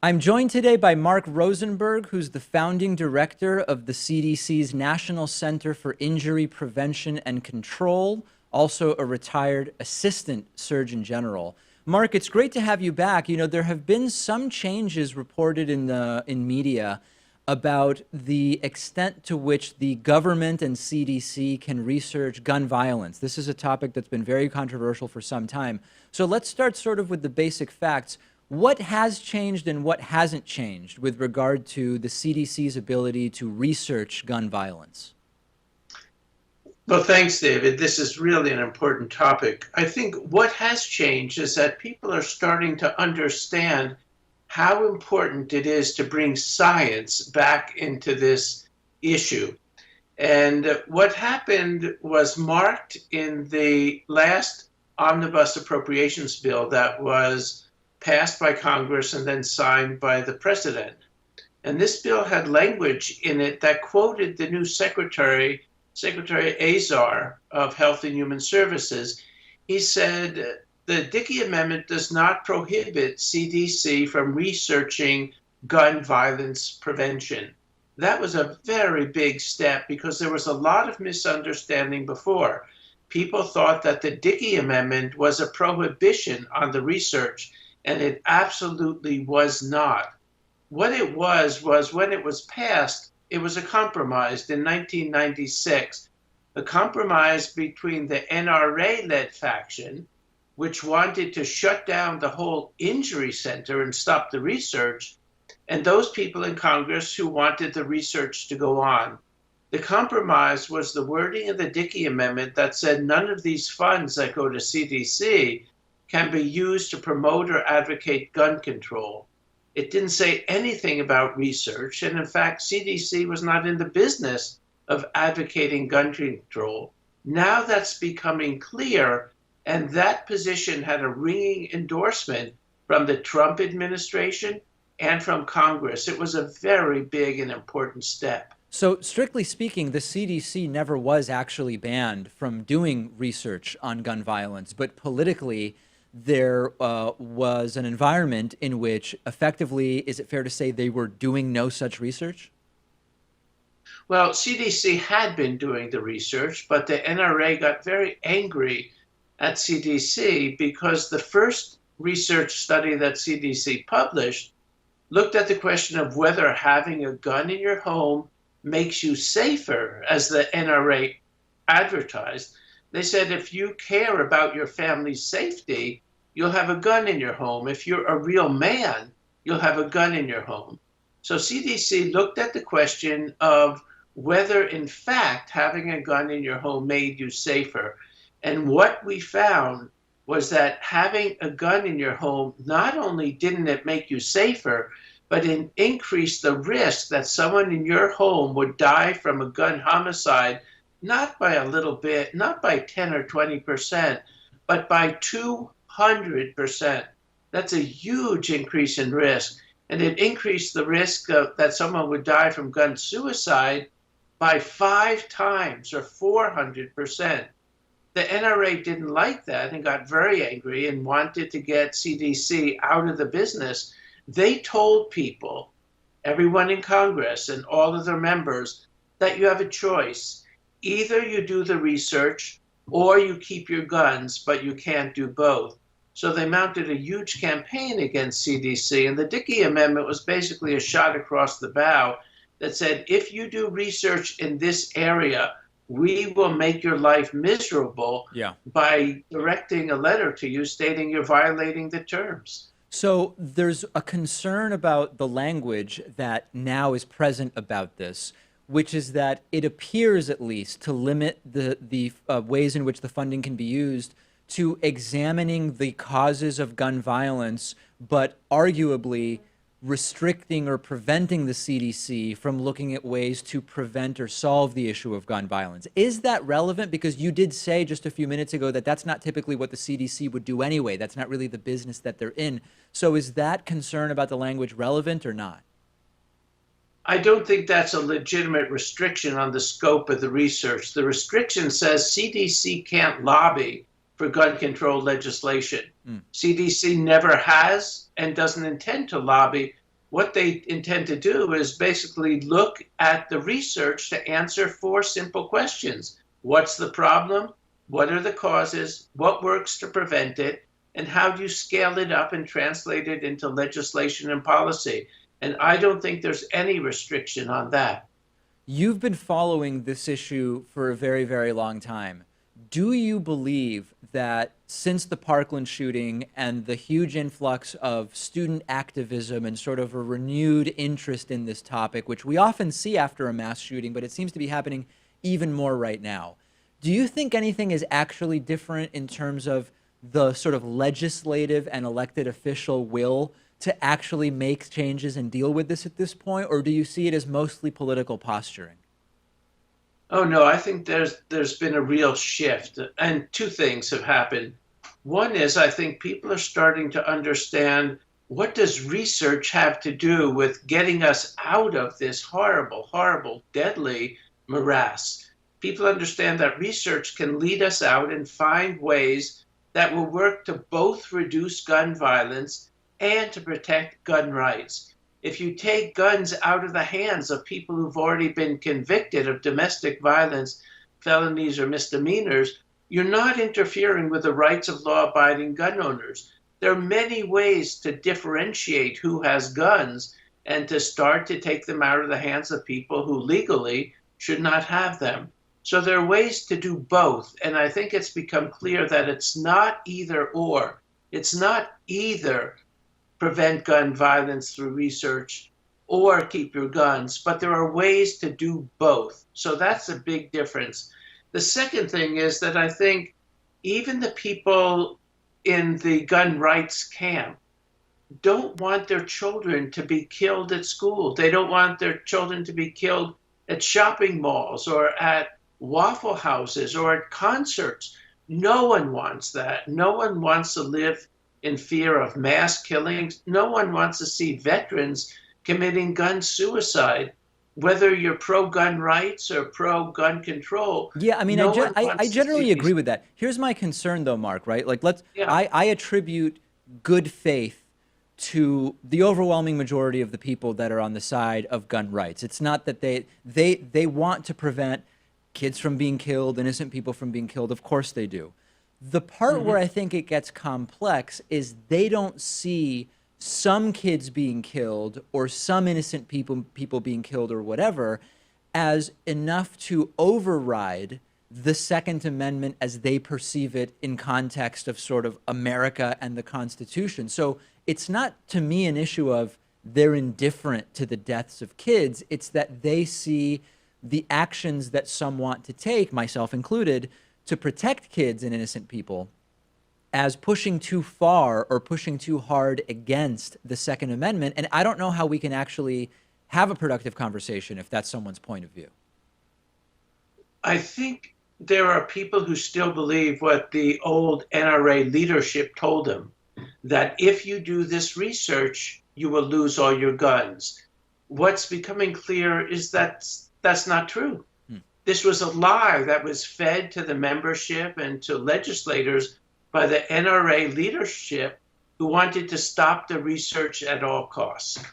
I'm joined today by Mark Rosenberg, who's the founding director of the CDC's National Center for Injury Prevention and Control, also a retired assistant surgeon general. Mark, it's great to have you back. You know, there have been some changes reported in media about the extent to which the government and CDC can research gun violence. This is a topic that's been very controversial for some time. So let's start sort of with the basic facts. What has changed and what hasn't changed with regard to the CDC's ability to research gun violence? Well, thanks, David. This is really an important topic. I think what has changed is that people are starting to understand how important it is to bring science back into this issue. And what happened was marked in the last omnibus appropriations bill that was passed by Congress and then signed by the president. And this bill had language in it that quoted the new Secretary Azar of Health and Human Services. He said, the Dickey Amendment does not prohibit CDC from researching gun violence prevention. That was a very big step because there was a lot of misunderstanding before. People thought that the Dickey Amendment was a prohibition on the research, and it absolutely was not. What it was when it was passed, it was a compromise in 1996, a compromise between the NRA-led faction, which wanted to shut down the whole injury center and stop the research, and those people in Congress who wanted the research to go on. The compromise was the wording of the Dickey Amendment that said none of these funds that go to CDC can be used to promote or advocate gun control. It didn't say anything about research, and in fact, CDC was not in the business of advocating gun control. Now that's becoming clear, and that position had a ringing endorsement from the Trump administration and from Congress. It was a very big and important step. So, strictly speaking, the CDC never was actually banned from doing research on gun violence, but politically, there was an environment in which effectively, is it fair to say they were doing no such research? Well, CDC had been doing the research, but the NRA got very angry at CDC because the first research study that CDC published looked at the question of whether having a gun in your home makes you safer, as the NRA advertised. They said if you care about your family's safety, you'll have a gun in your home. If you're a real man, you'll have a gun in your home. So CDC looked at the question of whether, in fact, having a gun in your home made you safer. And what we found was that having a gun in your home, not only didn't it make you safer, but it increased the risk that someone in your home would die from a gun homicide, not by a little bit, not by 10 or 20%, but by 200%. That's a huge increase in risk. And it increased the risk that someone would die from gun suicide by 5 times or 400%. The NRA didn't like that and got very angry and wanted to get CDC out of the business. They told people, everyone in Congress and all of their members, that you have a choice. Either you do the research or you keep your guns, but you can't do both. So they mounted a huge campaign against CDC, and the Dickey Amendment was basically a shot across the bow that said, if you do research in this area, we will make your life miserable by directing a letter to you stating you're violating the terms. So there's a concern about the language that now is present about this, which is that it appears at least to limit the ways in which the funding can be used to examining the causes of gun violence, but arguably restricting or preventing the CDC from looking at ways to prevent or solve the issue of gun violence. Is that relevant? Because you did say just a few minutes ago that that's not typically what the CDC would do anyway. That's not really the business that they're in. So is that concern about the language relevant or not? I don't think that's a legitimate restriction on the scope of the research. The restriction says CDC can't lobby for gun control legislation. CDC never has and doesn't intend to lobby what they intend to do is basically look at the research to answer four simple questions. What's the problem? What are the causes? What works to prevent it? And how do you scale it up and translate it into legislation and policy? And I don't think there's any restriction on that. You've been following this issue for a very, very long time. Do you believe that since the Parkland shooting and the huge influx of student activism and sort of a renewed interest in this topic, which we often see after a mass shooting, but it seems to be happening even more right now, do you think anything is actually different in terms of the sort of legislative and elected official will to actually make changes and deal with this at this point, or do you see it as mostly political posturing? Oh no, I think there's been a real shift, and two things have happened. One is I think people are starting to understand, what does research have to do with getting us out of this horrible, horrible, deadly morass? People understand that research can lead us out and find ways that will work to both reduce gun violence and to protect gun rights. If you take guns out of the hands of people who've already been convicted of domestic violence, felonies, or misdemeanors, you're not interfering with the rights of law-abiding gun owners. There are many ways to differentiate who has guns and to start to take them out of the hands of people who legally should not have them. So there are ways to do both, and I think it's become clear that it's not either or. It's not either prevent gun violence through research or keep your guns, but there are ways to do both. So that's a big difference. The second thing is that I think even the people in the gun rights camp don't want their children to be killed at school. They don't want their children to be killed at shopping malls or at Waffle Houses or at concerts. No one wants that. No one wants to live in fear of mass killings. No one wants to see veterans committing gun suicide. Whether you're pro-gun rights or pro-gun control, Yeah, I mean, no one I wants to generally see these. agree with that. Here's my concern, though, Mark, right? Like, Yeah, I attribute good faith to the overwhelming majority of the people that are on the side of gun rights. It's not that they want to prevent kids from being killed, innocent people from being killed. Of course they do. The part where I think it gets complex is they don't see some kids being killed or some innocent people being killed or whatever as enough to override the Second Amendment as they perceive it in context of sort of America and the Constitution. So it's not, to me, an issue of they're indifferent to the deaths of kids. It's that they see the actions that some want to take, myself included, to protect kids and innocent people as pushing too far or pushing too hard against the Second Amendment. And I don't know how we can actually have a productive conversation if that's someone's point of view. I think there are people who still believe what the old NRA leadership told them, that if you do this research, you will lose all your guns. What's becoming clear is that that's not true. This was a lie that was fed to the membership and to legislators by the NRA leadership who wanted to stop the research at all costs.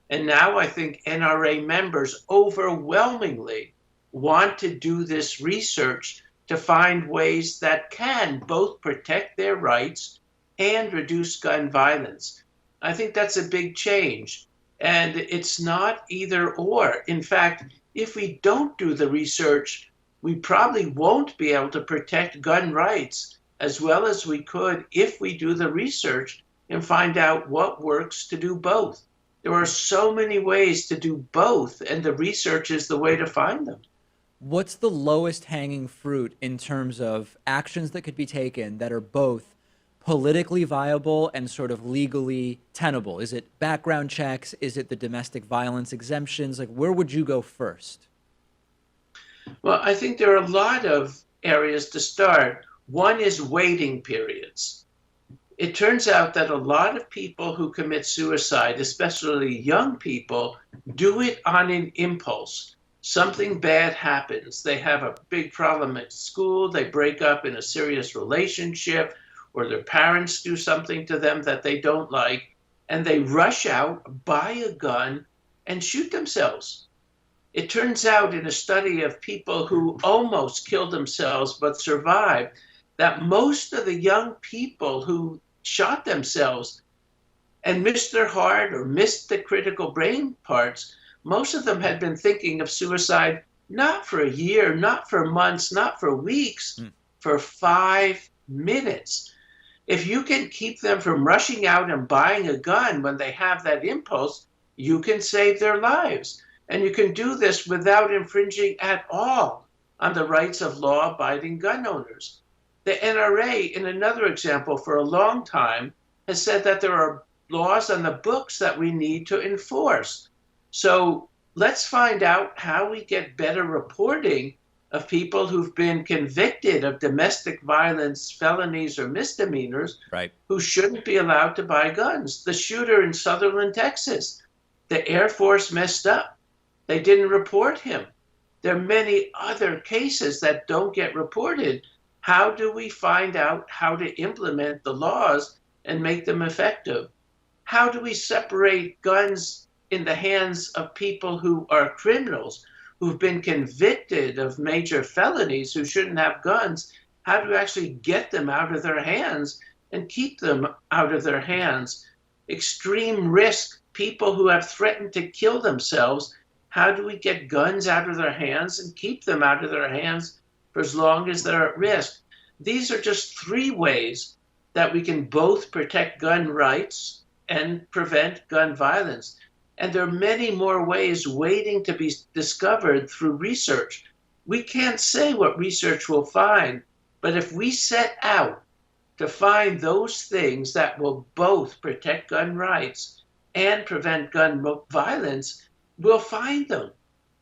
And now I think NRA members overwhelmingly want to do this research to find ways that can both protect their rights and reduce gun violence. I think that's a big change. And it's not either or. In fact, if we don't do the research, we probably won't be able to protect gun rights as well as we could if we do the research and find out what works to do both. There are so many ways to do both, and the research is the way to find them. What's the lowest hanging fruit in terms of actions that could be taken that are both politically viable and sort of legally tenable? Is it background checks? Is it the domestic violence exemptions? Like, where would you go first? Well, I think there are a lot of areas to start. One is waiting periods. It turns out that a lot of people who commit suicide, especially young people, do it on an impulse. Something bad happens. They have a big problem at school, they break up in a serious relationship, or their parents do something to them that they don't like, and they rush out, buy a gun, and shoot themselves. It turns out in a study of people who almost killed themselves but survived, that most of the young people who shot themselves and missed their heart or missed the critical brain parts, most of them had been thinking of suicide not for a year, not for months, not for weeks, for 5 minutes. If you can keep them from rushing out and buying a gun when they have that impulse, you can save their lives. And you can do this without infringing at all on the rights of law-abiding gun owners. The NRA, in another example, for a long time, has said that there are laws on the books that we need to enforce. So let's find out how we get better reporting of people who've been convicted of domestic violence, felonies, or misdemeanors, Right. who shouldn't be allowed to buy guns. The shooter in Sutherland, Texas, the Air Force messed up. They didn't report him. There are many other cases that don't get reported. How do we find out how to implement the laws and make them effective? How do we separate guns in the hands of people who are criminals, who've been convicted of major felonies, who shouldn't have guns? How do we actually get them out of their hands and keep them out of their hands? Extreme risk, people who have threatened to kill themselves, how do we get guns out of their hands and keep them out of their hands for as long as they're at risk? These are just 3 ways that we can both protect gun rights and prevent gun violence. And there are many more ways waiting to be discovered through research. We can't say what research will find, but if we set out to find those things that will both protect gun rights and prevent gun violence, we'll find them.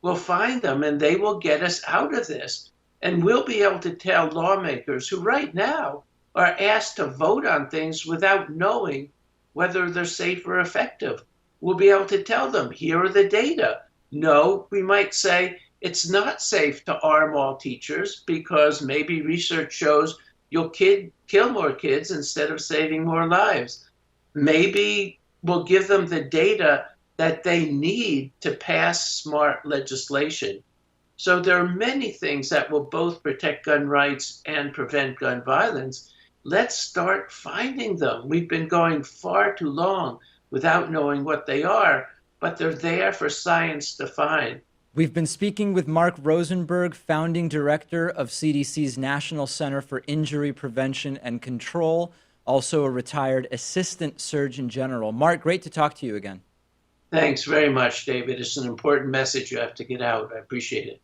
We'll find them, and they will get us out of this. And we'll be able to tell lawmakers who right now are asked to vote on things without knowing whether they're safe or effective. We'll be able to tell them, here are the data. No, we might say it's not safe to arm all teachers because maybe research shows you'll kill more kids instead of saving more lives. Maybe we'll give them the data that they need to pass smart legislation. So there are many things that will both protect gun rights and prevent gun violence. Let's start finding them. We've been going far too long without knowing what they are, but they're there for science to find. We've been speaking with Mark Rosenberg, founding director of CDC's National Center for Injury Prevention and Control, also a retired assistant surgeon general. Mark, great to talk to you again. Thanks very much, David. It's an important message you have to get out. I appreciate it.